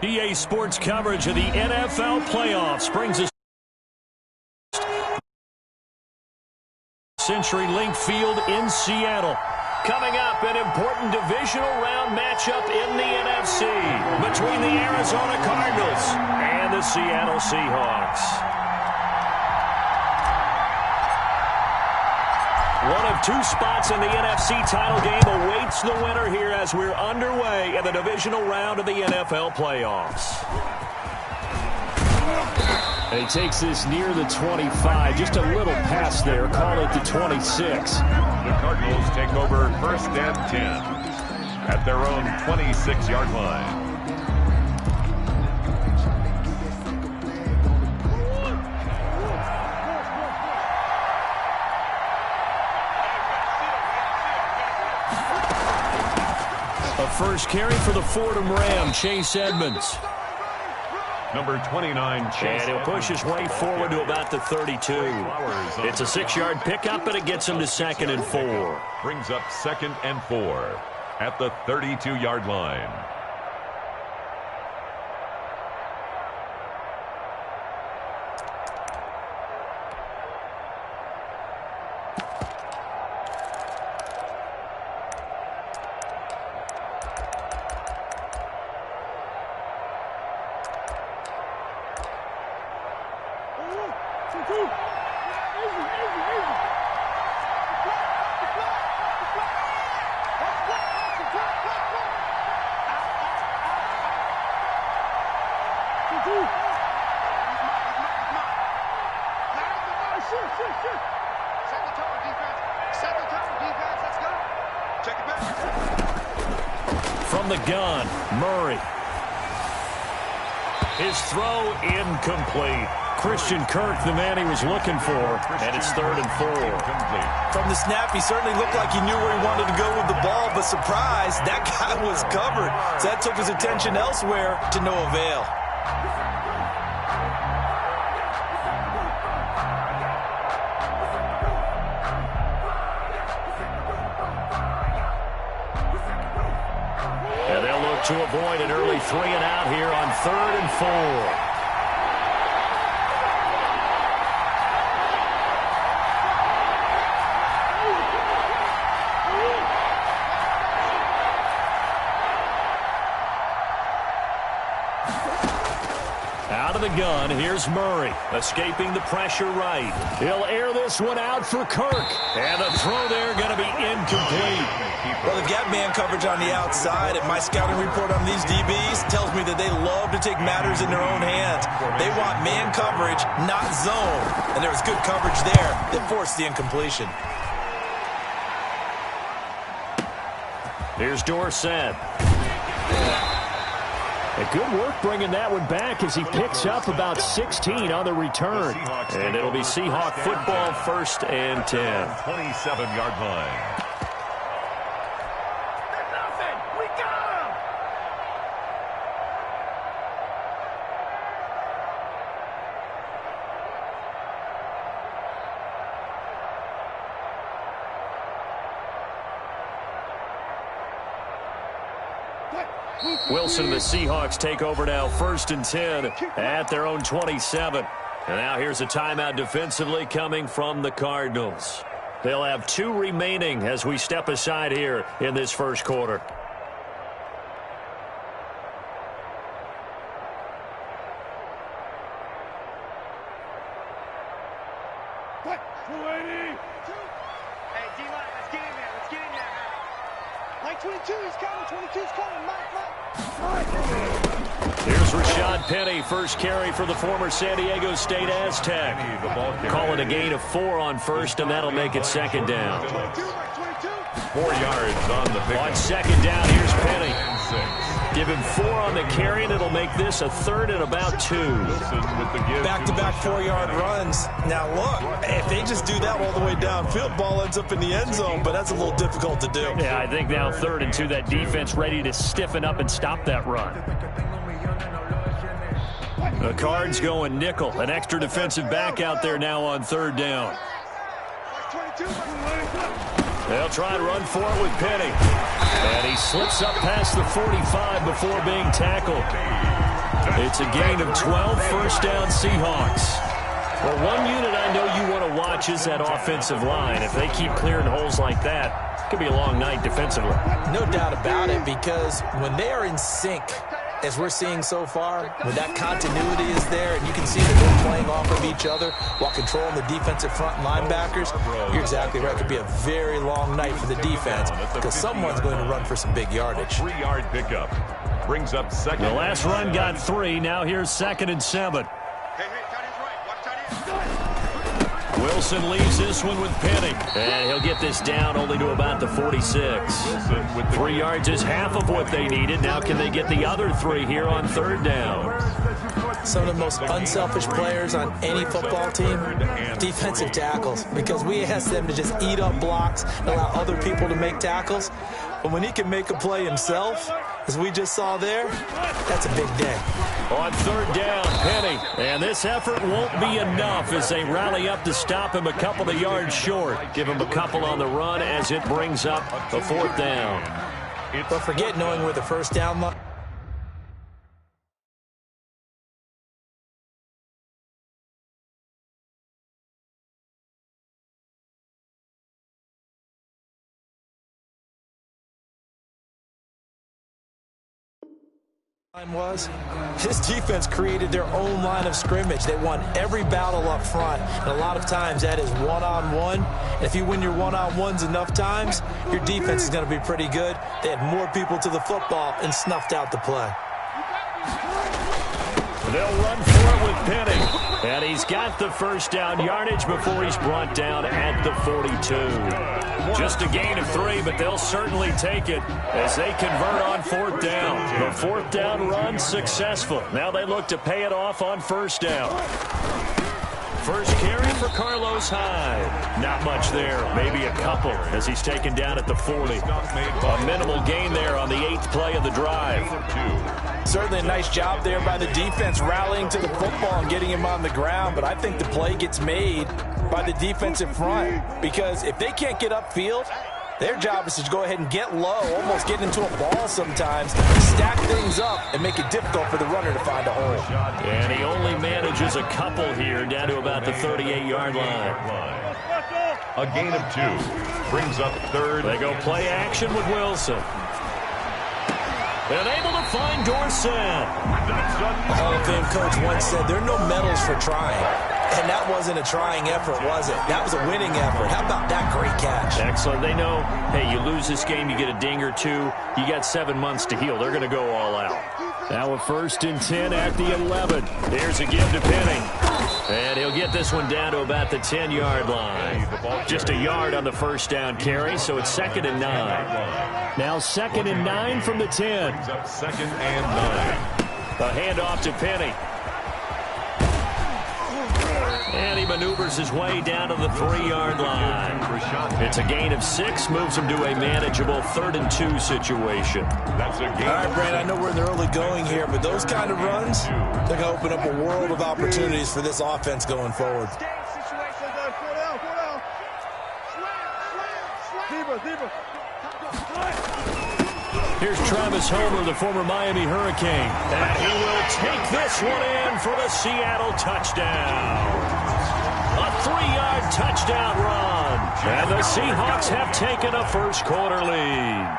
EA Sports coverage of the NFL playoffs brings us CenturyLink Field in Seattle. Coming up, an important divisional round matchup in the NFC between the Arizona Cardinals and the Seattle Seahawks. One of two spots in the NFC title game awaits the winner here as we're underway in the divisional round of the NFL playoffs. And he takes this near the 25, just a little pass there, call it the 26. The Cardinals take over 1st and 10 at their own 26-yard line. First carry for the Fordham Ram, Chase Edmonds. Number 29, Chase. And he'll push his way forward to about the 32. It's a 6-yard pickup, but it gets him to 2nd and 4. Brings up 2nd and 4 at the 32-yard line. From the gun, Murray. His throw incomplete. Christian Kirk, the man he was looking for, and it's 3rd and 4. From the snap, he certainly looked like he knew where he wanted to go with the ball, but surprise, that guy was covered. So that took his attention elsewhere to no avail. And they'll look to avoid an early 3 and out here on 3rd and 4. Out of the gun, here's Murray, escaping the pressure right. He'll air this one out for Kirk. And the throw there going to be incomplete. Well, they've got man coverage on the outside, and my scouting report on these DBs tells me that they love to take matters in their own hands. They want man coverage, not zone. And there was good coverage there that forced the incompletion. Here's Dorsett. Good work bringing that one back as he picks up about 16 on the return. And it'll be Seahawk football, 1st and 10. 27-yard line. Wilson and the Seahawks take over now, 1st and 10 at their own 27. And now here's a timeout defensively coming from the Cardinals. They'll have 2 remaining as we step aside here in this first quarter. Here's Rashad Penny, first carry for the former San Diego State Aztec. Call it a gain of 4 on first, and that'll make it 2nd down. 4 yards on the pick. On 2nd down, here's Penny. Give him 4 on the carry, and it'll make this a 3rd and about 2. Back-to-back 4-yard runs. Now, look, if they just do that all the way downfield, ball ends up in the end zone, but that's a little difficult to do. Yeah, I think now 3rd and 2, that defense ready to stiffen up and stop that run. The Cards going nickel. An extra defensive back out there now on 3rd down. They'll try and run for it with Penny. And he slips up past the 45 before being tackled. It's a gain of 12, first down Seahawks. Well, one unit I know you want to watch is that offensive line. If they keep clearing holes like that, it could be a long night defensively. No doubt about it, because when they are in sync, as we're seeing so far, when that continuity is there and you can see that they're playing off of each other while controlling the defensive front linebackers, you're exactly right. It could be a very long night for the defense because someone's going to run for some big yardage. 3-yard pickup. Brings up second. The last run got 3. Now here's 2nd and 7. Wilson leaves this one with Penny. And he'll get this down only to about the 46. 3 yards is half of what they needed. Now can they get the other 3 here on 3rd down? Some of the most unselfish players on any football team, defensive tackles, because we ask them to just eat up blocks and allow other people to make tackles. But when he can make a play himself, as we just saw there, that's a big day. On 3rd down, Penny. And this effort won't be enough as they rally up to stop him a couple of yards short. Give him a couple on the run as it brings up a 4th down. But forget knowing where the first down line. Was his defense created their own line of scrimmage. They won every battle up front, and a lot of times that is one-on-one. If you win your one-on-ones enough times, your defense is going to be pretty good. They had more people to the football and snuffed out the play. They'll run for it with Penny. And he's got the first down yardage before he's brought down at the 42. Just a gain of 3, but they'll certainly take it as they convert on 4th down. The 4th down run successful. Now they look to pay it off on 1st down. First carry for Carlos Hyde. Not much there, maybe a couple as he's taken down at the 40. A minimal gain there on the 8th play of the drive. Certainly a nice job there by the defense rallying to the football and getting him on the ground, but I think the play gets made by the defensive front because if they can't get upfield, their job is to go ahead and get low, almost get into a ball sometimes, stack things up, and make it difficult for the runner to find a hole. And he only manages a couple here down to about the 38-yard line. A gain of 2. Brings up 3rd. They go play action with Wilson. And able to find Dorsett. The Hall of Fame coach once said, there are no medals for trying. And that wasn't a trying effort, was it? That was a winning effort. How about that great catch? Excellent. They know, hey, you lose this game, you get a ding or 2. You got 7 months to heal. They're going to go all out. Now a 1st and 10 at the 11. Here's a give to Penny. And he'll get this one down to about the 10-yard line. Just a yard on the first down carry, so it's 2nd and 9. Now 2nd and 9 from the 10. 2nd and 9. A handoff to Penny. And he maneuvers his way down to the 3-yard line. It's a gain of 6, moves him to a manageable 3rd and 2 situation. That's a gain. All right, Brand, I know we're in the early going here, but those kind of runs, they're going to open up a world of opportunities for this offense going forward. Here's Travis Homer, the former Miami Hurricane. And he will take this one in for the Seattle touchdown. A 3-yard touchdown run. And the Seahawks have taken a first-quarter lead.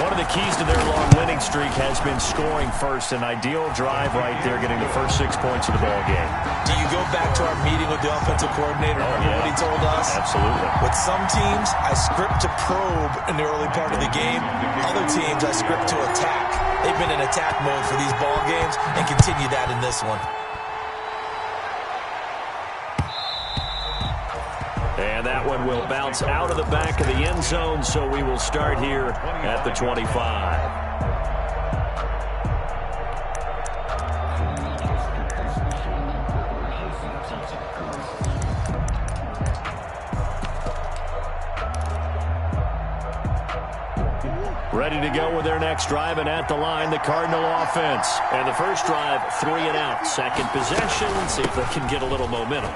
One of the keys to their long winning streak has been scoring first. An ideal drive right there, getting the first 6 points of the ball game. Do you go back to our meeting with the offensive coordinator? Remember what he told us? Absolutely. With some teams, I script to probe in the early part of the game. Other teams, I script to attack. They've been in attack mode for these ball games and continue that in this one. And that one will bounce out of the back of the end zone, so we will start here at the 25. Ready to go with their next drive, and at the line, the Cardinal offense. And the first drive, 3 and out. Second possession, see if they can get a little momentum.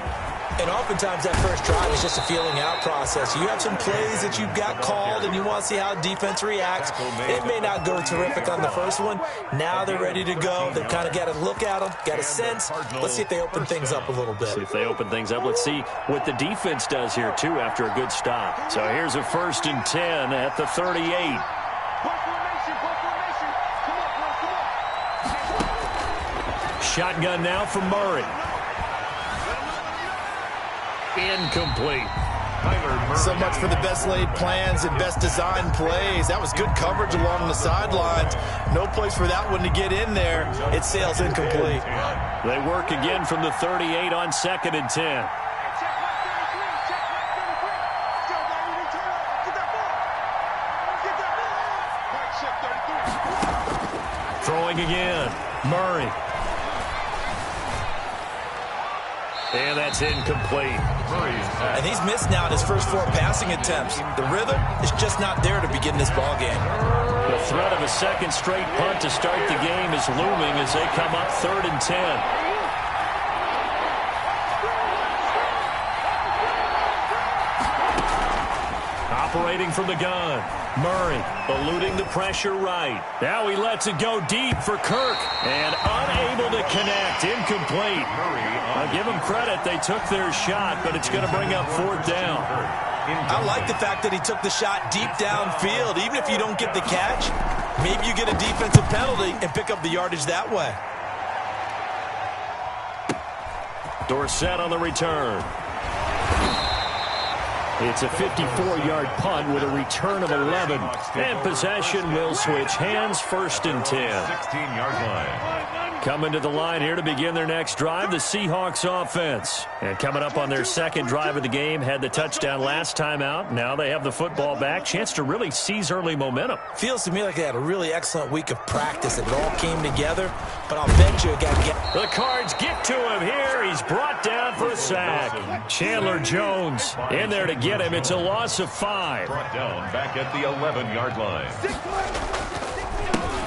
And oftentimes that first drive is just a feeling out process. You have some plays that you've got called and you want to see how defense reacts. It may not go terrific on the first one. Now they're ready to go. They've kind of got to look at them, got a sense. Let's see if they open things up a little bit. See if they open things up. Let's see what the defense does here, too, after a good stop. So here's a 1st and 10 at the 38. Shotgun now for Murray. Incomplete. So much for the best laid plans and best designed plays. That was good coverage along the sidelines. No place for that one to get in there. It sails incomplete. They work again from the 38 on 2nd and 10. Throwing again. Murray. And that's incomplete. And he's missed now in his first 4 passing attempts. The rhythm is just not there to begin this ball game. The threat of a second straight punt to start the game is looming as they come up 3rd and 10. Operating from the gun. Murray eluding the pressure right. Now he lets it go deep for Kirk. And unable to connect. Incomplete. I'll give them credit. They took their shot, but it's going to bring up 4th down. I like the fact that he took the shot deep downfield. Even if you don't get the catch, maybe you get a defensive penalty and pick up the yardage that way. Dorsett on the return. It's a 54-yard punt with a return of 11. And possession will switch hands, 1st and 10. 16-yard line. Coming to the line here to begin their next drive, the Seahawks offense. And coming up on their 2nd drive of the game, had the touchdown last time out. Now they have the football back. Chance to really seize early momentum. Feels to me like they had a really excellent week of practice. It all came together, but I'll bet you it got to get... The Cards get to him here. He's brought down for a sack. Chandler Jones in there to get him. It's a loss of 5. Brought down back at the 11-yard line.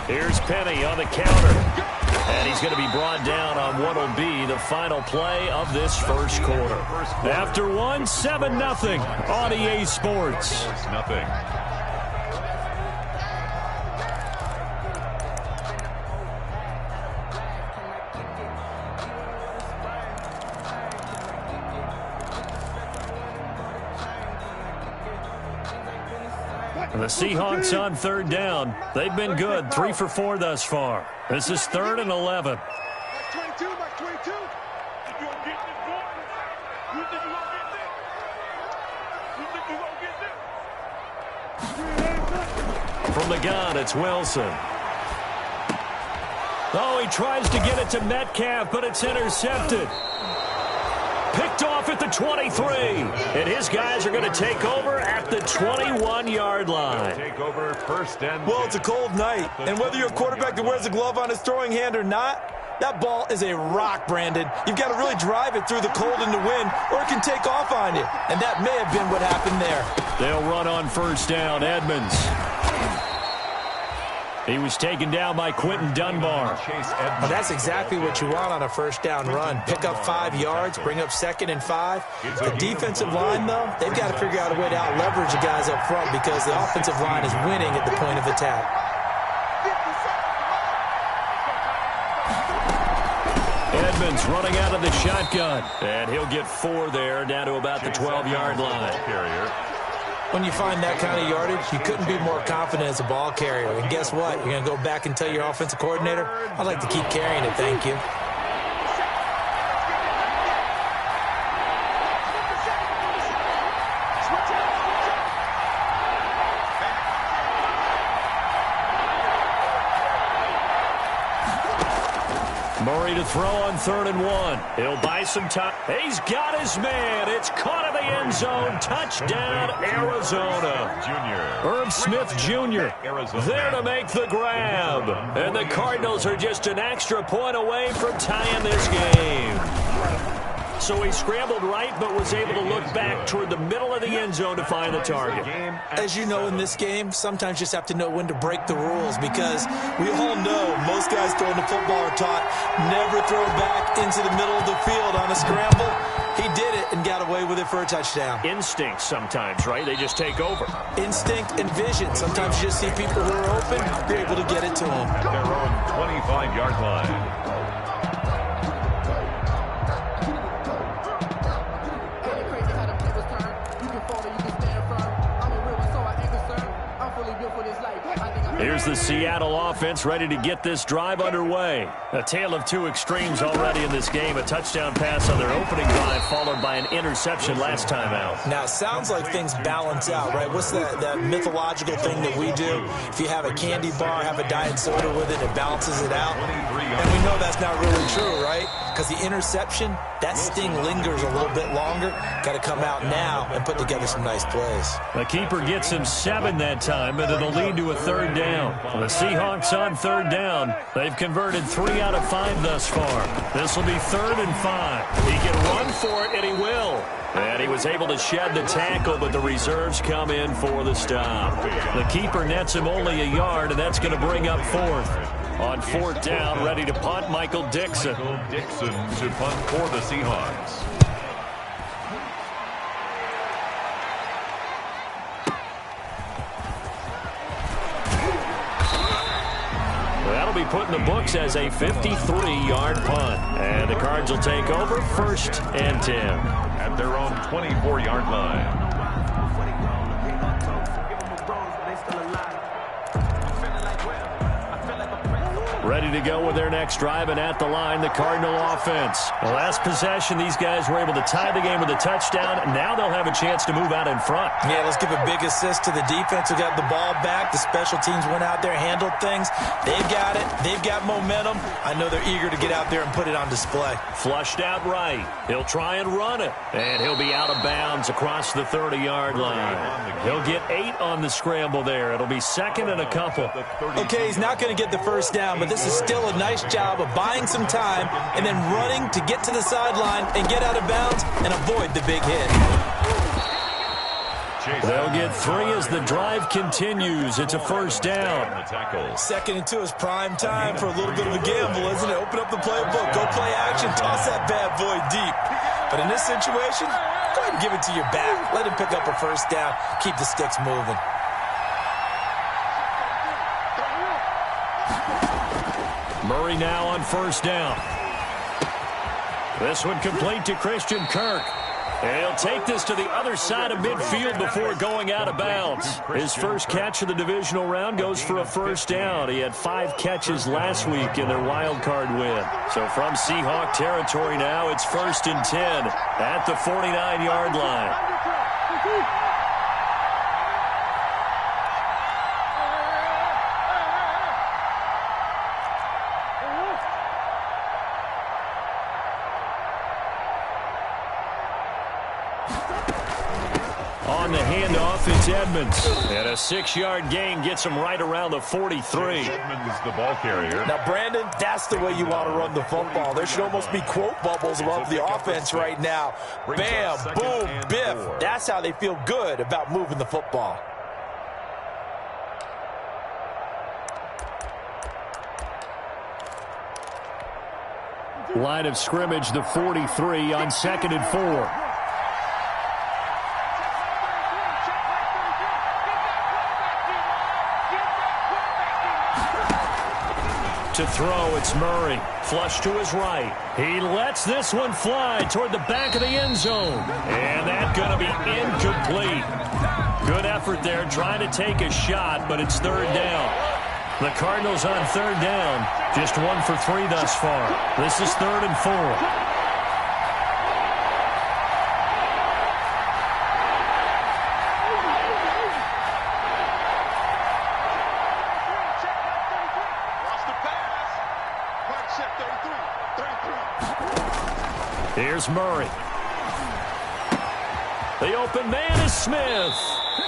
Here's Penny on the counter. And he's going to be brought down on what will be the final play of this first quarter. After one, 7-0 on EA Sports. Nothing. The Seahawks on 3rd down. They've been good, 3 for 4 thus far. This is 3rd and 11. From the gun, it's Wilson. Oh, he tries to get it to Metcalf, but it's intercepted. Picked off at the 23. And his guys are going to take over at the 21-yard line. Take over 1st and... Well, it's a cold night, and whether you're a quarterback that wears a glove on his throwing hand or not, that ball is a rock, Brandon. You've got to really drive it through the cold and the wind, or it can take off on you. And that may have been what happened there. They'll run on 1st down. Edmonds. He was taken down by Quentin Dunbar. Well, that's exactly what you want on a 1st down run. Pick up 5 yards, bring up 2nd and 5. The defensive line, though, they've got to figure out a way to out-leverage the guys up front because the offensive line is winning at the point of attack. Edmonds running out of the shotgun. And he'll get 4 there, down to about the 12-yard line. When you find that kind of yardage, you couldn't be more confident as a ball carrier. And guess what? You're going to go back and tell your offensive coordinator, I'd like to keep carrying it, thank you. Murray to throw on 3rd and 1. He'll buy some time. He's got his man. It's caught in the end zone. Touchdown, Arizona. Herb Smith Jr. there to make the grab. And the Cardinals are just an extra point away from tying this game. So he scrambled right, but was able to look back toward the middle of the end zone to find the target. As you know, in this game, sometimes you just have to know when to break the rules because we all know most guys throwing the football are taught never throw back into the middle of the field on a scramble. He did it and got away with it for a touchdown. Instinct sometimes, right? They just take over. Instinct and vision. Sometimes you just see people who are open, you're able to get it to them. At their own 25-yard line. Here's the Seattle offense ready to get this drive underway. A tale of two extremes already in this game. A touchdown pass on their opening drive followed by an interception last time out. Now, it sounds like things balance out, right? What's that mythological thing that we do? If you have a candy bar, have a diet soda with it, it balances it out. And we know that's not really true, right? Because the interception, that sting lingers a little bit longer. Got to come out now and put together some nice plays. The keeper gets him 7 that time, but it'll lead to a third down. The Seahawks on third down. They've converted 3 out of 5 thus far. This will be 3rd and 5. He can run for it, and he will. And he was able to shed the tackle, but the reserves come in for the stop. The keeper nets him only a yard, and that's going to bring up 4th. On 4th down, ready to punt, Michael Dixon. Dixon to punt for the Seahawks. That'll be put in the books as a 53-yard punt. And the Cards will take over 1st and 10. At their own 24-yard line. Ready to go with their next drive, and at the line, the Cardinal offense. The last possession, these guys were able to tie the game with a touchdown. Now they'll have a chance to move out in front. Yeah, let's give a big assist to the defense who got the ball back. The special teams went out there, handled things. They've got it. They've got momentum. I know they're eager to get out there and put it on display. Flushed out right. He'll try and run it. And he'll be out of bounds across the 30-yard line. He'll get 8 on the scramble there. It'll be 2nd and a couple. Okay, he's not going to get the first down, but this is still a nice job of buying some time and then running to get to the sideline and get out of bounds and avoid the big hit. They'll get 3 as the drive continues. It's a 1st down. 2nd and 2 is prime time for a little bit of a gamble, isn't it? Open up the playbook, go play action, toss that bad boy deep. But in this situation, go ahead and give it to your back. Let him pick up a 1st down, keep the sticks moving. Murray now on 1st down. This one complete to Christian Kirk. And he'll take this to the other side of midfield before going out of bounds. His first catch of the divisional round goes for a 1st down. He had 5 catches last week in their wild card win. So from Seahawk territory now, it's 1st and 10 at the 49-yard line. On the handoff, it's Edmonds. And a 6-yard gain gets him right around the 43. Edmonds, the ball carrier. Now, Brandon, that's the way you want to run the football. There should almost be quote bubbles above the offense right now. Bam, boom, biff. That's how they feel good about moving the football. Line of scrimmage, the 43 on 2nd and 4. To throw, it's Murray. Flush to his right. He lets this one fly toward the back of the end zone. And that's going to be incomplete. Good effort there, trying to take a shot, but it's 3rd down. The Cardinals on 3rd down. Just 1 for 3 thus far. This is 3rd and 4. Here's Murray. The open man is Smith.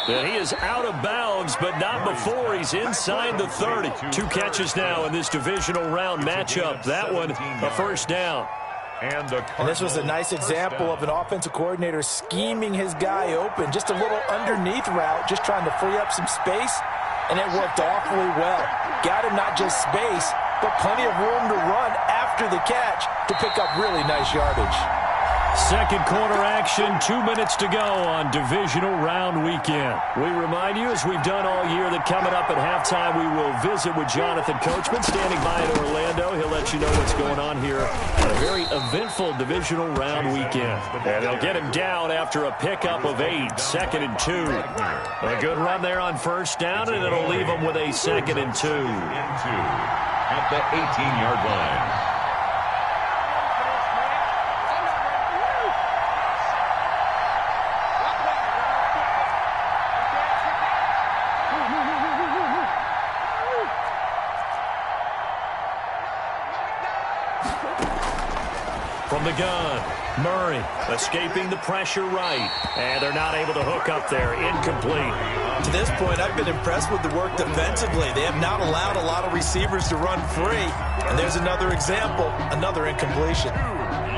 And he is out of bounds, but not before he's inside the 30. 2 catches now in this divisional round matchup. That one, a 1st down. And this was a nice example of an offensive coordinator scheming his guy open. Just a little underneath route, just trying to free up some space, and it worked awfully well. Got him not just space, but plenty of room to run after the catch to pick up really nice yardage. Second quarter action, 2 minutes to go on divisional round weekend. We remind you, as we've done all year, that coming up at halftime, we will visit with Jonathan Coachman standing by in Orlando. He'll let you know what's going on here on a very eventful divisional round weekend. And they'll get him down after a pickup of 8, 2nd and 2. A good run there on first down, and it'll leave him with a 2nd and 2. At the 18-yard line. From the gun, Murray escaping the pressure right. And they're not able to hook up there. Incomplete. To this point, I've been impressed with the work defensively. They have not allowed a lot of receivers to run free. And there's another example, another incompletion. 2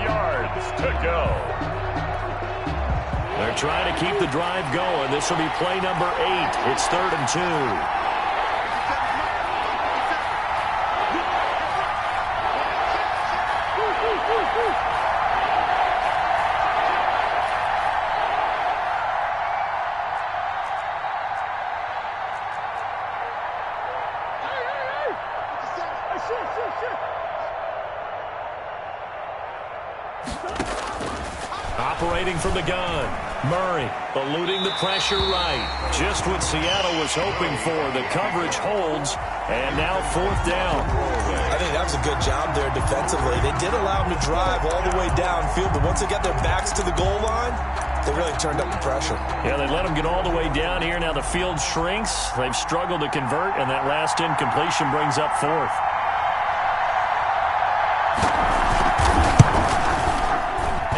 yards to go. They're trying to keep the drive going. This will be play number 8. It's 3rd and 2. Operating from the gun, Murray eluding the pressure right. Just what Seattle was hoping for. The coverage holds, and now 4th down. I think that was a good job there defensively. They did allow them to drive all the way downfield, but once they got their backs to the goal line, they really turned up the pressure. Yeah, they let them get all the way down here. Now the field shrinks. They've struggled to convert, and that last incompletion brings up 4th.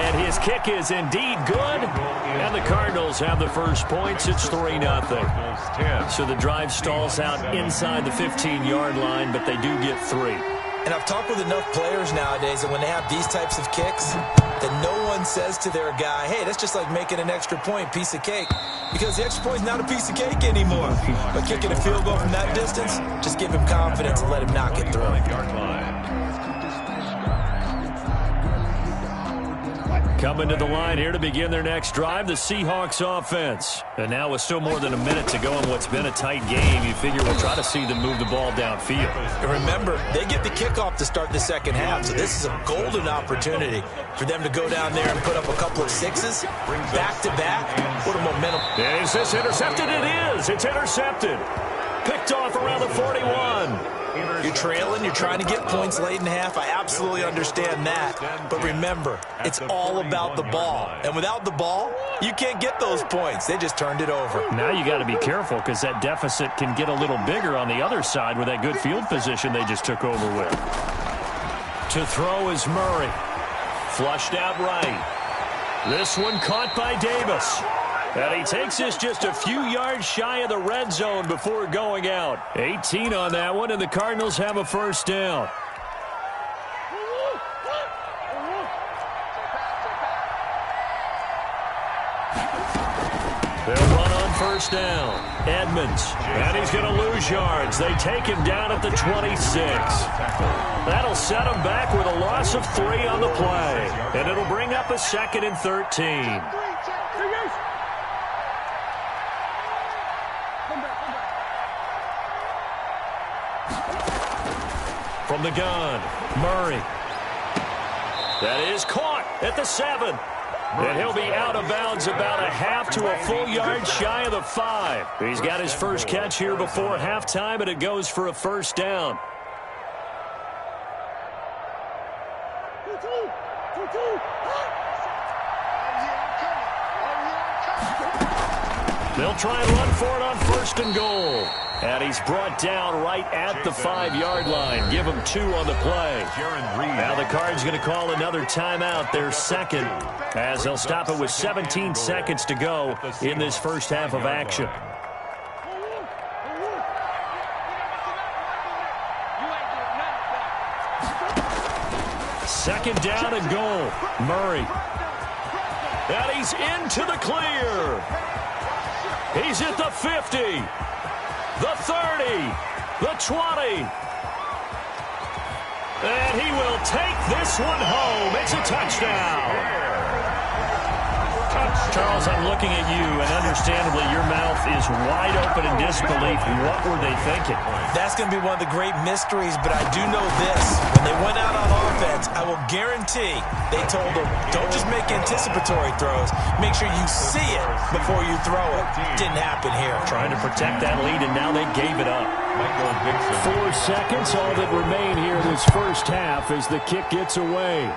And his kick is indeed good. And the Cardinals have the first points. It's 3-0. So the drive stalls out inside the 15-yard line, but they do get 3. And I've talked with enough players nowadays that when they have these types of kicks, that no one says to their guy, hey, that's just like making an extra point, piece of cake. Because the extra point is not a piece of cake anymore. But kicking a field goal from that distance, just give him confidence and let him knock it through. Coming to the line here to begin their next drive, the Seahawks offense. And now with still more than a minute to go in what's been a tight game, you figure we'll try to see them move the ball downfield. And remember, they get the kickoff to start the second half, so this is a golden opportunity for them to go down there and put up a couple of 6s, back-to-back. What a momentum. Is this intercepted? It is. It's intercepted. Picked off around the 41. You're trailing, you're trying to get points late in half. I absolutely understand that. But remember, it's all about the ball. And without the ball, you can't get those points. They just turned it over. Now you got to be careful because that deficit can get a little bigger on the other side with that good field position they just took over with. To throw is Murray. Flushed out right. This one caught by Davis. And he takes this just a few yards shy of the red zone before going out. 18 on that one, and the Cardinals have a first down. They'll run on first down. Edmonds, and he's going to lose yards. They take him down at the 26. That'll set him back with a loss of 3 on the play. And it'll bring up a 2nd and 13. From the gun, Murray. That is caught at the 7. And he'll be out of bounds about a half to a full yard shy of the 5. He's got his first catch here before halftime, and it goes for a first down. They'll try and run for it on 1st and goal. And he's brought down right at the 5-yard line. Give him 2 on the play. Now the Cards going to call another timeout, their 2nd, as they'll stop it with 17 seconds to go in this first half of action. Second down and goal. Murray. And he's into the clear. He's at the 50, the 30, the 20. And he will take this one home. It's a touchdown. Charles, I'm looking at you, and understandably, your mouth is wide open in disbelief. What were they thinking? That's going to be one of the great mysteries, but I do know this. When they went out on offense, I will guarantee they told them, don't just make anticipatory throws. Make sure you see it before you throw it. Didn't happen here. Trying to protect that lead, and now they gave it up. 4 seconds, all that remain here this first half as the kick gets away.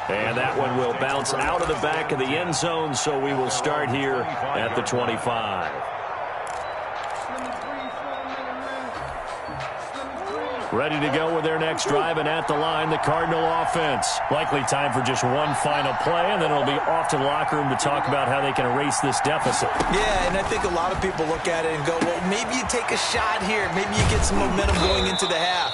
And that one will bounce out of the back of the end zone, so we will start here at the 25. Ready to go with their next drive, and at the line, the Cardinal offense. Likely time for just one final play, and then it'll be off to the locker room to talk about how they can erase this deficit. Yeah, and I think a lot of people look at it and go, well, maybe you take a shot here. Maybe you get some momentum going into the half.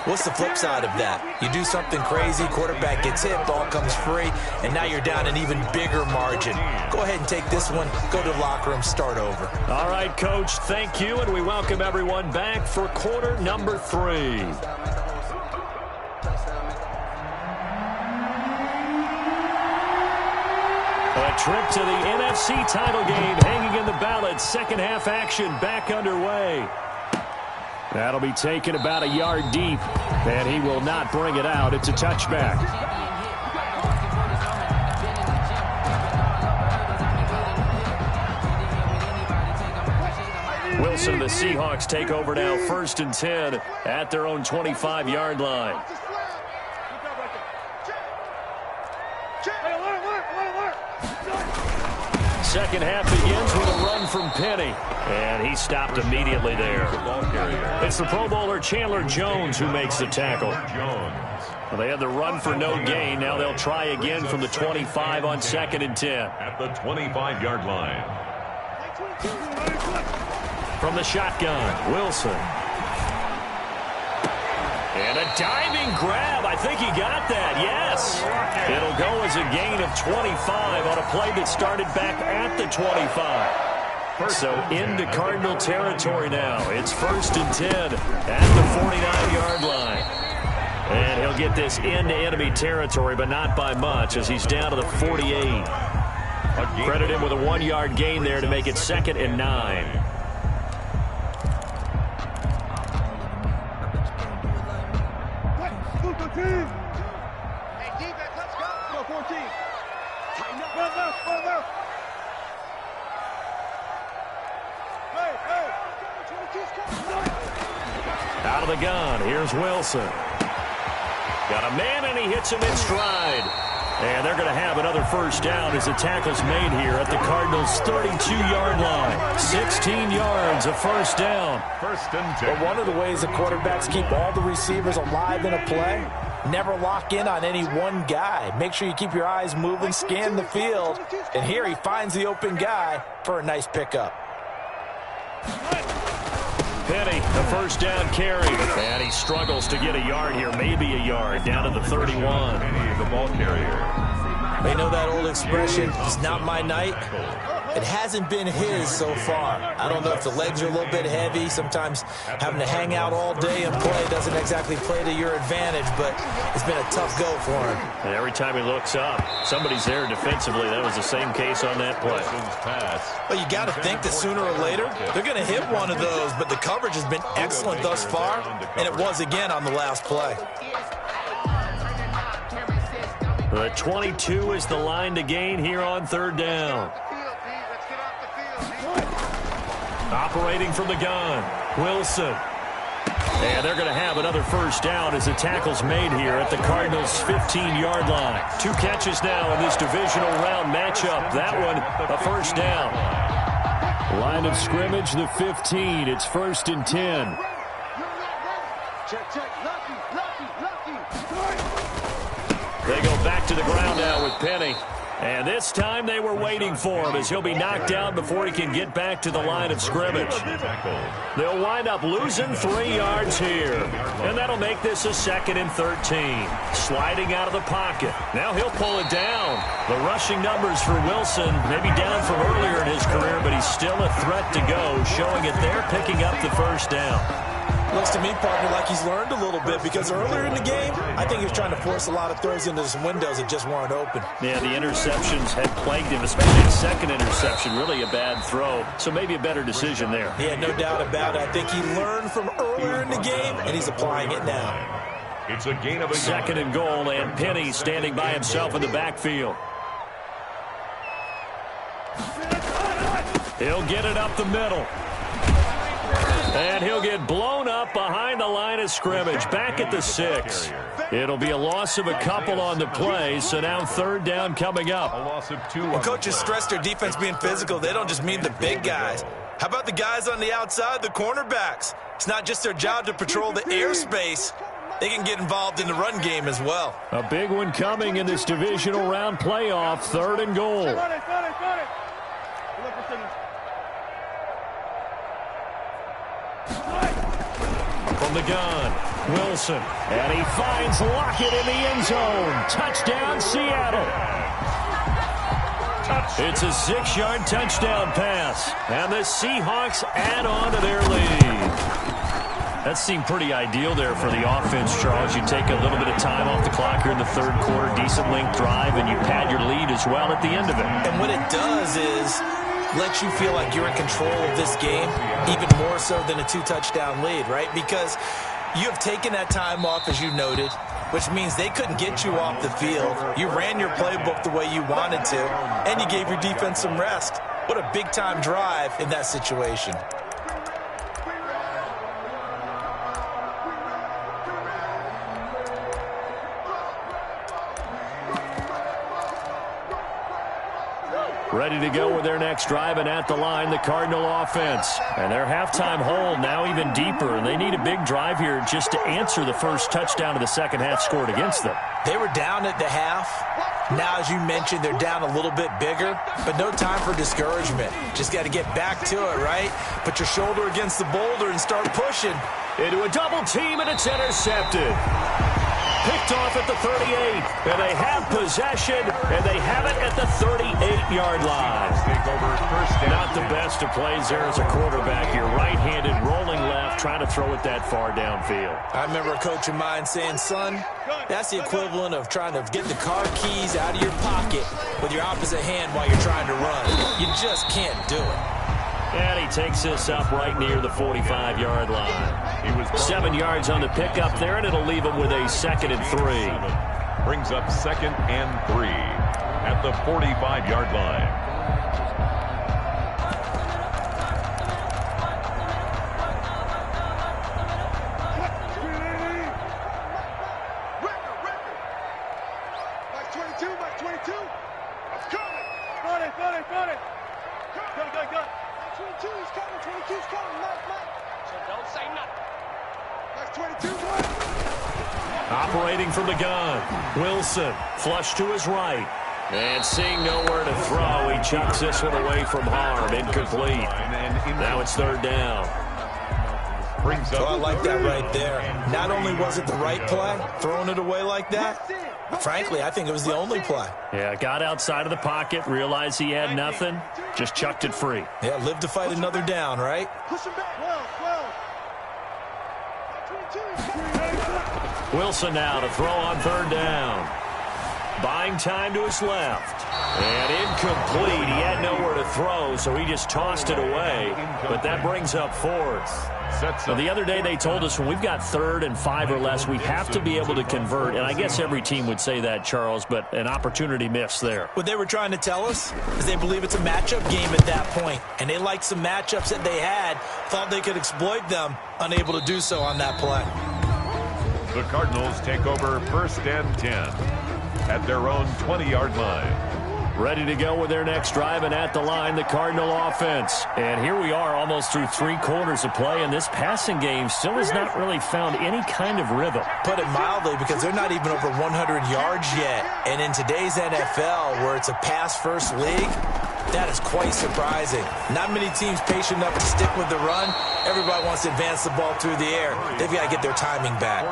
What's the flip side of that? You do something crazy, quarterback gets hit, ball comes free, and now you're down an even bigger margin. Go ahead and take this one, go to the locker room, start over. All right, Coach, thank you, and we welcome everyone back for quarter number 3. A trip to the NFC title game hanging in the balance. Second half action back underway. That'll be taken about a yard deep, and he will not bring it out. It's a touchback. Wilson and the Seahawks take over now, 1st and 10 at their own 25-yard line. Second half begins with a run from Penny, and he stopped immediately there. It's the Pro Bowler Chandler Jones who makes the tackle. Well, they had the run for no gain. Now they'll try again from the 25 on 2nd and 10. At the 25-yard line. From the shotgun, Wilson. And a diving grab. I think he got that. Yes. It'll go as a gain of 25 on a play that started back at the 25. So into Cardinal territory now. It's 1st and 10 at the 49-yard line. And he'll get this into enemy territory, but not by much as he's down to the 48. Credit him with a 1-yard gain there to make it 2nd and 9. Out of the gun, here's Wilson. Got a man, and he hits him in stride. And they're going to have another first down as the tackle's made here at the Cardinals' 32-yard line. 16 yards, a first down. 1st and 10. But one of the ways the quarterbacks keep all the receivers alive in a play, never lock in on any one guy. Make sure you keep your eyes moving, scan the field. And here he finds the open guy for a nice pickup. Penny, the first down carry. And he struggles to get a yard here, maybe a yard, down to the 31. Penny, the ball carrier. They know that old expression, it's not my night. It hasn't been his so far. I don't know if the legs are a little bit heavy. Sometimes having to hang out all day and play doesn't exactly play to your advantage, but it's been a tough go for him. And every time he looks up, somebody's there defensively. That was the same case on that play. Well, you got to think that sooner or later they're going to hit one of those, but the coverage has been excellent thus far, and it was again on the last play. The 22 is the line to gain here on 3rd down. Operating from the gun, Wilson. And they're going to have another first down as the tackle's made here at the Cardinals' 15-yard line. 2 catches now in this divisional round matchup. That one, a first down. Line of scrimmage, the 15. It's 1st and 10. They go back to the ground now with Penny. And this time they were waiting for him as he'll be knocked down before he can get back to the line of scrimmage. They'll wind up losing 3 yards here. And that'll make this a 2nd and 13. Sliding out of the pocket. Now he'll pull it down. The rushing numbers for Wilson maybe down from earlier in his career, but he's still a threat to go, showing it there, picking up the first down. Looks to me, partner, like he's learned a little bit because earlier in the game, I think he was trying to force a lot of throws into some windows that just weren't open. Yeah, the interceptions had plagued him, especially the second interception, really a bad throw. So maybe a better decision there. Yeah, no doubt about it. I think he learned from earlier in the game, and he's applying it now. It's a gain of a second and goal, and Penny standing by himself in the backfield. He'll get it up the middle. And he'll get blown up behind the line of scrimmage, back at the 6. It'll be a loss of a couple on the play, so now third down coming up. A loss of 2. When coaches stress their defense being physical, they don't just mean the big guys. How about the guys on the outside, the cornerbacks? It's not just their job to patrol the airspace. They can get involved in the run game as well. A big one coming in this divisional round playoff, third and goal. From the gun, Wilson, and he finds Lockett in the end zone. Touchdown, Seattle. It's a 6-yard touchdown pass, and the Seahawks add on to their lead. That seemed pretty ideal there for the offense, Charles. You take a little bit of time off the clock here in the third quarter, decent length drive, and you pad your lead as well at the end of it. And what it does is let you feel like you're in control of this game, even more so than a 2-touchdown lead, right? Because you have taken that time off, as you noted, which means they couldn't get you off the field. You ran your playbook the way you wanted to, and you gave your defense some rest. What a big-time drive in that situation. Ready to go with their next drive, and at the line, the Cardinal offense. And their halftime hole now even deeper, and they need a big drive here just to answer the first touchdown of the second half scored against them. They were down at the half. Now, as you mentioned, they're down a little bit bigger, but no time for discouragement. Just got to get back to it, right? Put your shoulder against the boulder and start pushing. Into a double team, and it's intercepted. Picked off at the 38, and they have possession, and they have it at the 38-yard line. Not the best of plays there as a quarterback. You're right-handed, rolling left, trying to throw it that far downfield. I remember a coach of mine saying, son, that's the equivalent of trying to get the car keys out of your pocket with your opposite hand while you're trying to run. You just can't do it. And he takes this up right near the 45-yard line. He was 7 yards on the pickup there, and it'll leave him with a 2nd and 3. Brings up 2nd and 3 at the 45-yard line. Operating from the gun, Wilson, flush to his right. And seeing nowhere to throw, he chucks this one away from harm, incomplete. Now it's third down. Oh, I like that right there. Not only was it the right play, throwing it away like that, frankly, I think it was the only play. Yeah, got outside of the pocket, realized he had nothing, just chucked it free. Yeah, live to fight another down, right? Wilson now to throw on third down. Buying time to his left. And incomplete. He had nowhere to throw, so he just tossed it away. But that brings up fourth. Now, the other day they told us when we've got 3rd and 5 or less, we have to be able to convert. And I guess every team would say that, Charles, but an opportunity missed there. What they were trying to tell us is they believe it's a matchup game at that point. And they liked some matchups that they had, thought they could exploit them, unable to do so on that play. The Cardinals take over 1st and 10 at their own 20-yard line. Ready to go with their next drive, and at the line, the Cardinal offense. And here we are almost through 3 quarters of play, and this passing game still has not really found any kind of rhythm. Put it mildly, because they're not even over 100 yards yet. And in today's NFL, where it's a pass-first league, that is quite surprising. Not many teams patient enough to stick with the run. Everybody wants to advance the ball through the air. They've got to get their timing back.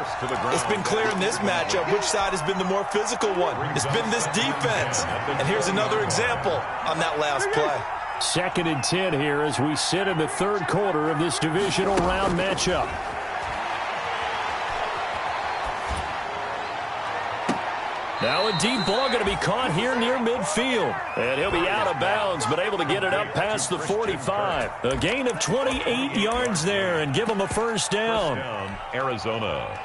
It's been clear in this matchup which side has been the more physical one. It's been this defense. And here's another example on that last play. 2nd and 10 here as we sit in the third quarter of this divisional round matchup. Now a deep ball going to be caught here near midfield. And he'll be out of bounds, but able to get it up past the 45. A gain of 28 yards there and give him a first down. Arizona.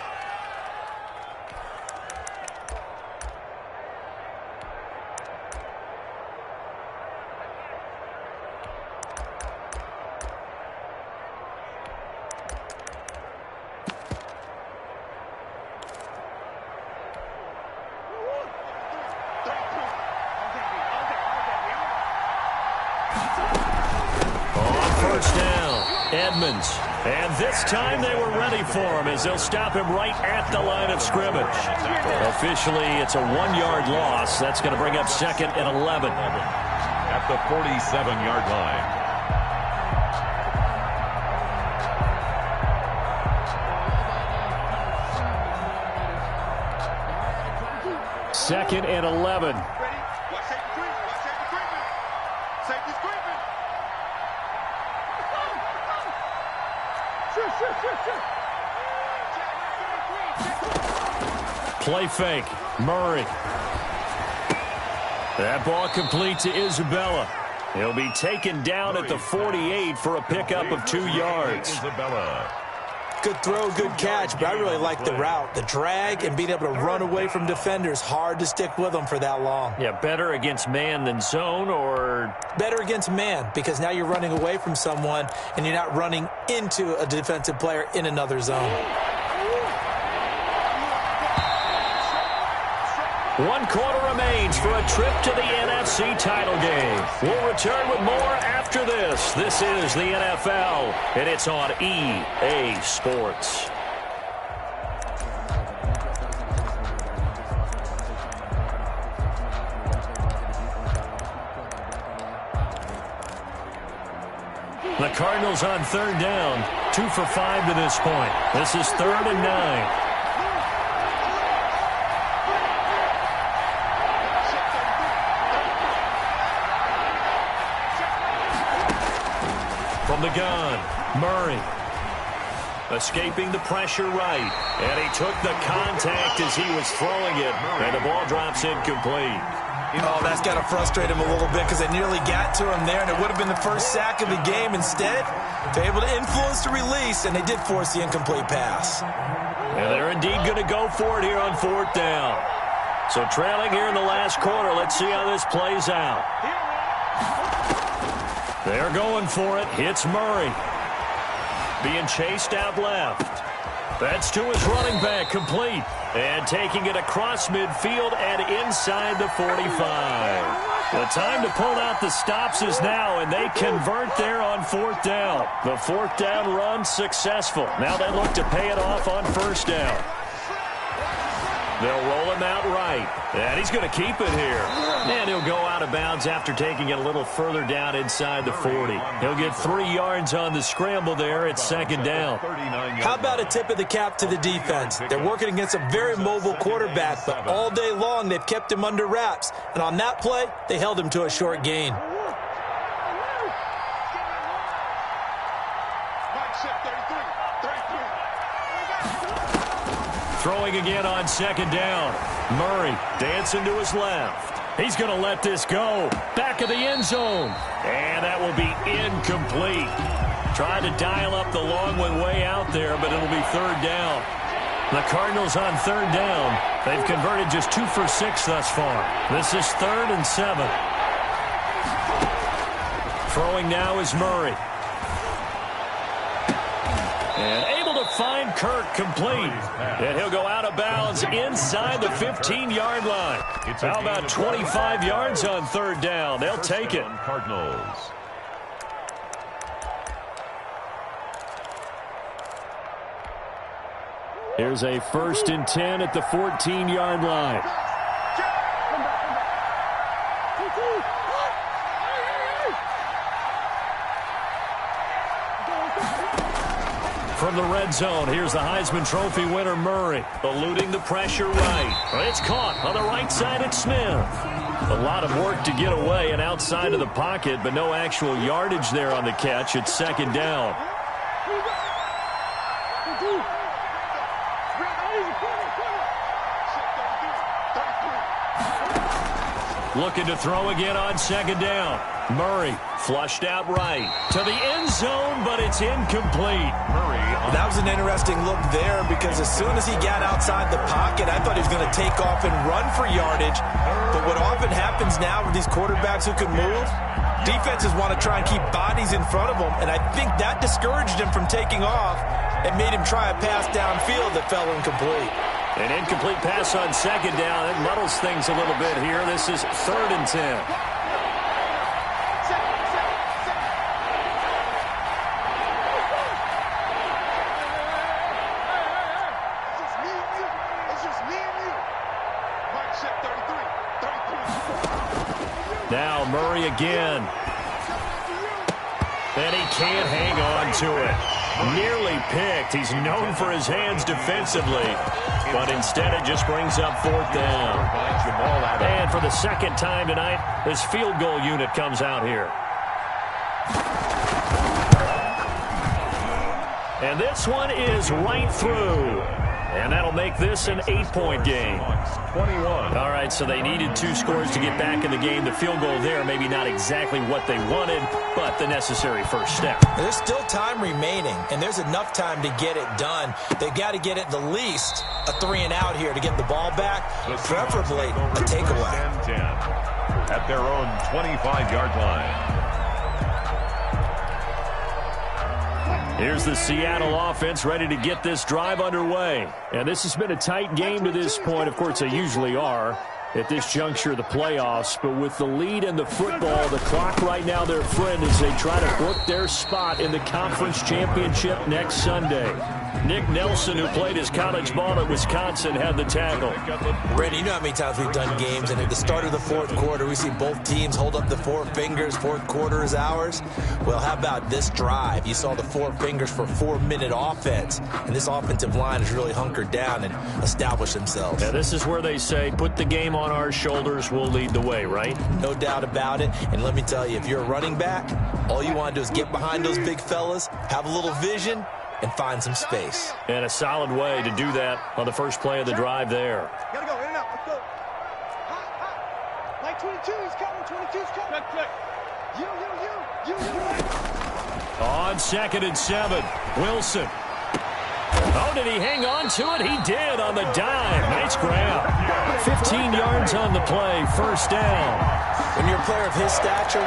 Edmonds. And this time they were ready for him as they'll stop him right at the line of scrimmage. Officially, it's a 1-yard loss. That's going to bring up 2nd and 11. At the 47-yard line. 2nd and 11. Play fake. Murray. That ball complete to Isabella. He'll be taken down at the 48 for a pickup of 2 yards. Isabella. Good throw, good catch, but I really like the route. The drag and being able to run away from defenders. Hard to stick with them for that long. Yeah, better against man than zone, or? Better against man, because now you're running away from someone and you're not running into a defensive player in another zone. 1 quarter remains for a trip to the NFC title game. We'll return with more after this. This is the NFL, and it's on EA Sports. The Cardinals on 3rd down, 2 for 5 to this point. This is 3rd and 9. From the gun, Murray. Escaping the pressure right. And he took the contact as he was throwing it. And the ball drops incomplete. Oh, that's got to frustrate him a little bit because they nearly got to him there, and it would have been the first sack of the game. Instead, they're able to influence the release, and they did force the incomplete pass. And they're indeed going to go for it here on 4th down. So trailing here in the last quarter. Let's see how this plays out. They're going for it. Hits Murray. Being chased out left. That's to his running back, complete. And taking it across midfield and inside the 45. The time to pull out the stops is now, and they convert there on 4th down. The 4th down run successful. Now they look to pay it off on 1st down. They'll roll him out right. And he's going to keep it here. And he'll go out of bounds after taking it a little further down inside the 40. He'll get 3 yards on the scramble there at 2nd down. How about a tip of the cap to the defense? They're working against a very mobile quarterback, but all day long they've kept him under wraps. And on that play, they held him to a short gain. Throwing again on 2nd down. Murray dancing to his left. He's going to let this go. Back of the end zone. And that will be incomplete. Trying to dial up the long one way out there, but it'll be 3rd down. The Cardinals on 3rd down. They've converted just 2 for 6 thus far. This is 3rd and 7. Throwing now is Murray. And able to find Kirk, complete. And he'll go out of bounds inside the 15-yard line. How about 25 yards on 3rd down? They'll take it. Cardinals. Here's a 1st and 10 at the 14-yard line. From the red zone, here's the Heisman Trophy winner, Murray. Eluding the pressure right. It's caught on the right side at Smith. A lot of work to get away and outside of the pocket, but no actual yardage there on the catch. It's 2nd down. Looking to throw again on second down. Murray flushed out right to the end zone, but it's incomplete. Murray. That was an interesting look there because as soon as he got outside the pocket, I thought he was going to take off and run for yardage. But what often happens now with these quarterbacks who can move, defenses want to try and keep bodies in front of them, and I think that discouraged him from taking off and made him try a pass downfield that fell incomplete. An incomplete pass on second down. It muddles things a little bit here. This is 3rd and 10. Now Murray again. And he can't hang on to it. Nearly picked. He's known for his hands defensively, but instead it just brings up 4th down. And for the second time tonight, this field goal unit comes out here. And this one is right through. And that'll make this an 8-point game. 21. All right, so they needed 2 scores to get back in the game. The field goal there, maybe not exactly what they wanted, but the necessary first step. There's still time remaining, and there's enough time to get it done. They've got to get at the least a 3-and-out here to get the ball back, preferably a takeaway. 10 at their own 25-yard line. Here's the Seattle offense ready to get this drive underway. And this has been a tight game to this point. Of course, they usually are at this juncture of the playoffs. But with the lead in the football, the clock right now their friend as they try to book their spot in the conference championship next Sunday. Nick Nelson, who played his college ball at Wisconsin, had the tackle. Brandon, you know how many times we've done games, and at the start of the 4th quarter, we see both teams hold up the 4 fingers, 4th quarter is ours. Well, how about this drive? You saw the 4 fingers for 4-minute offense, and this offensive line has really hunkered down and established themselves. Yeah, this is where they say, put the game on our shoulders, we'll lead the way, right? No doubt about it, and let me tell you, if you're a running back, all you want to do is get behind those big fellas, have a little vision, and find some space. And a solid way to do that on the first play of the drive there. Gotta go, in and out, let's go. Hot. Like 22, he's coming, 22's coming. Click. You. On 2nd and 7, Wilson. Oh, did he hang on to it? He did on the dive. Nice grab. 15 yards on the play, 1st down. When you're a player of his stature,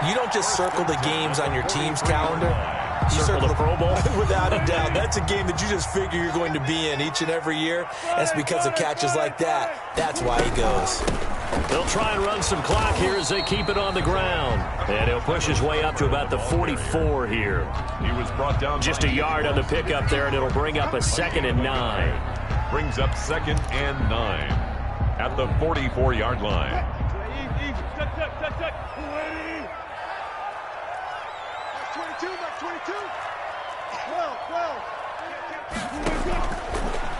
you don't just circle the games on your team's calendar. You circle the Pro Bowl? Without a doubt. That's a game that you just figure you're going to be in each and every year. That's because of catches like that. That's why he goes. They'll try and run some clock here as they keep it on the ground. And he'll push his way up to about the 44 here. He was brought down just a yard on the pickup there, and it'll bring up a 2nd and 9. Brings up 2nd and 9 at the 44-yard line.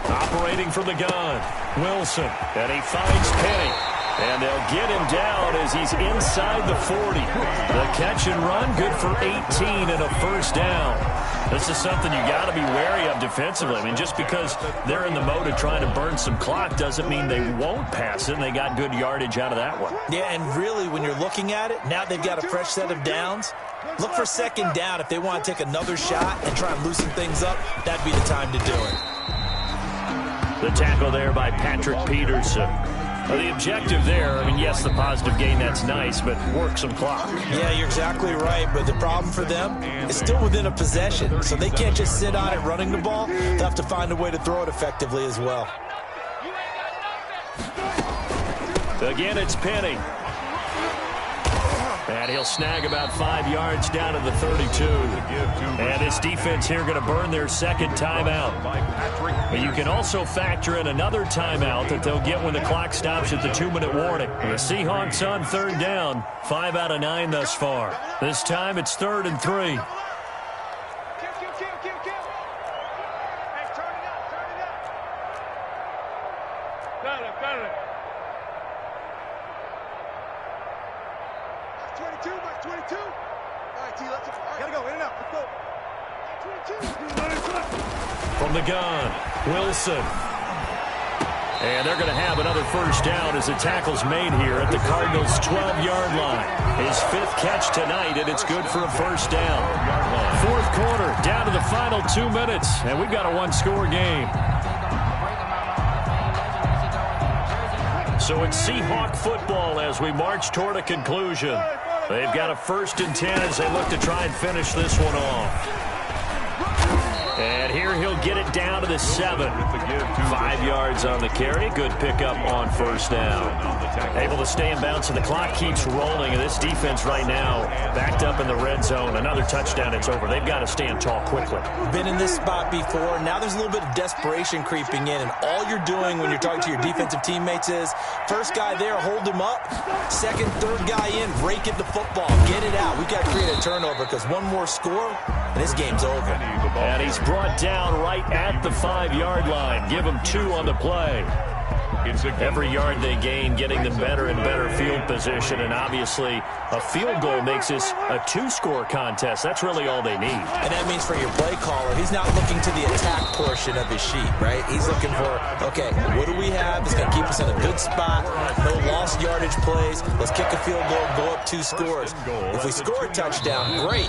Operating from the gun, Wilson, and he finds Penny. And they'll get him down as he's inside the 40. The catch and run, good for 18 and a 1st down. This is something you got to be wary of defensively. I mean, just because they're in the mode of trying to burn some clock doesn't mean they won't pass it, and they got good yardage out of that one. Yeah, and really, when you're looking at it, now they've got a fresh set of downs. Look for 2nd down. If they want to take another shot and try and loosen things up, that'd be the time to do it. The tackle there by Patrick Peterson. The objective there, I mean, yes, the positive gain, that's nice, but work some clock. Yeah, you're exactly right, but the problem for them is still within a possession, so they can't just sit on it running the ball. They'll have to find a way to throw it effectively as well. Again, it's Penny. And he'll snag about 5 yards down to the 32. And this defense here going to burn their 2nd timeout. But you can also factor in another timeout that they'll get when the clock stops at the 2-minute warning. The Seahawks on 3rd down, 5 out of 9 thus far. This time it's 3rd and 3. From the gun, Wilson. And they're going to have another first down as the tackle's made here at the Cardinals' 12-yard line. His 5th catch tonight, and it's good for a first down. 4th quarter, down to the final 2 minutes, and we've got a one-score game. So it's Seahawk football as we march toward a conclusion. They've got a 1st and 10 as they look to try and finish this one off. And here he'll get it down to the 7. 5 yards on the carry. Good pickup on first down. Able to stay in bounds, and the clock keeps rolling. And this defense right now backed up in the red zone. Another touchdown, it's over. They've got to stand tall quickly. Been in this spot before. Now there's a little bit of desperation creeping in. And all you're doing when you're talking to your defensive teammates is, first guy there, hold him up. Second, third guy in, break it the football. Get it out. We've got to create a turnover because one more score, and this game's over. And he's brought down right at the 5-yard line. Give him 2 on the play. Every yard they gain, getting them better and better field position. And obviously, a field goal makes this a 2-score contest. That's really all they need. And that means for your play caller, he's not looking to the attack portion of his sheet, right? He's looking for, okay, what do we have that's going to keep us in a good spot? No lost yardage plays. Let's kick a field goal, go up 2 scores. If we score a touchdown, great.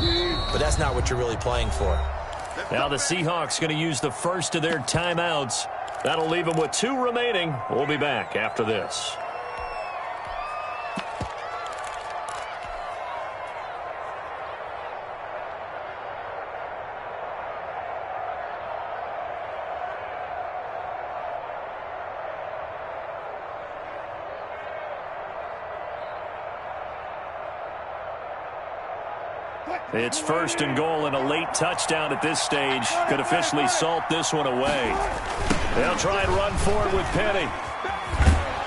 But that's not what you're really playing for. Now the Seahawks going to use the first of their timeouts. That'll leave them with 2 remaining. We'll be back after this. It's 1st and goal, and a late touchdown at this stage could officially salt this one away. They'll try and run forward with Penny.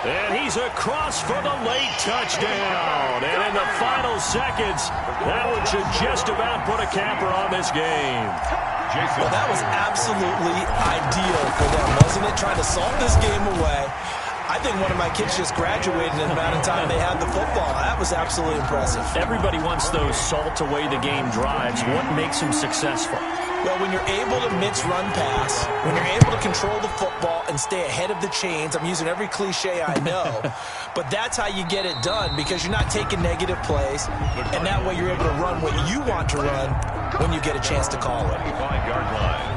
And he's across for the late touchdown. And in the final seconds, that one should just about put a capper on this game. Well, that was absolutely ideal for them, wasn't it? Trying to salt this game away. I think one of my kids just graduated in the amount of time they had the football. That was absolutely impressive. Everybody wants those salt away the game drives. What makes them successful? Well, when you're able to mix run pass, when you're able to control the football and stay ahead of the chains, I'm using every cliche I know, but that's how you get it done because you're not taking negative plays, and that way you're able to run what you want to run when you get a chance to call it. 25-yard line.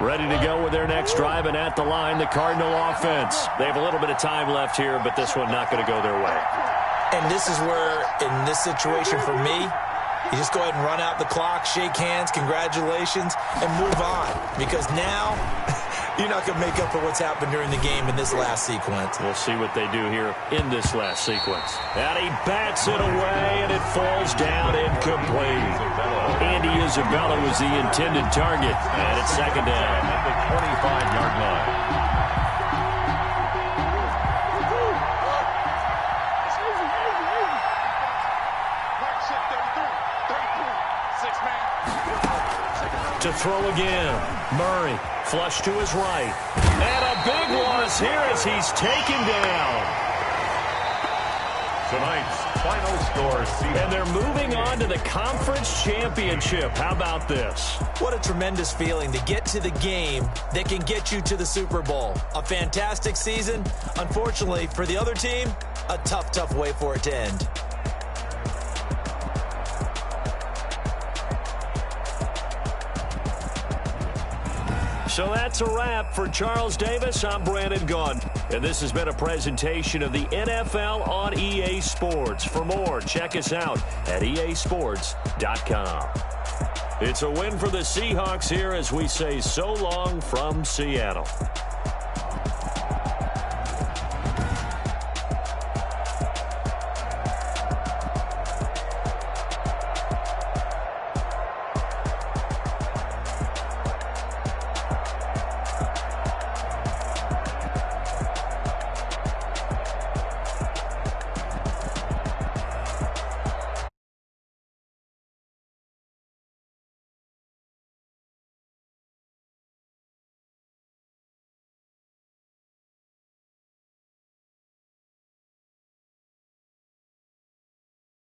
Ready to go with their next drive, and at the line, the Cardinal offense. They have a little bit of time left here, but this one not going to go their way. And this is where, in this situation for me, you just go ahead and run out the clock, shake hands, congratulations, and move on. Because now, you're not going to make up for what's happened during the game in this last sequence. We'll see what they do here in this last sequence. And he bats it away, and it falls down incomplete. Andy Isabella was the intended target, and it's 2nd down. At the 25-yard line. To throw again. Murray, flush to his right. And a big loss here as he's taken down. Tonight's final score. And they're moving on to the conference championship. How about this? What a tremendous feeling to get to the game that can get you to the Super Bowl. A fantastic season. Unfortunately, for the other team, a tough, tough way for it to end. So that's a wrap for Charles Davis. I'm Brandon Gaudin, and this has been a presentation of the NFL on EA Sports. For more, check us out at easports.com. It's a win for the Seahawks here as we say so long from Seattle.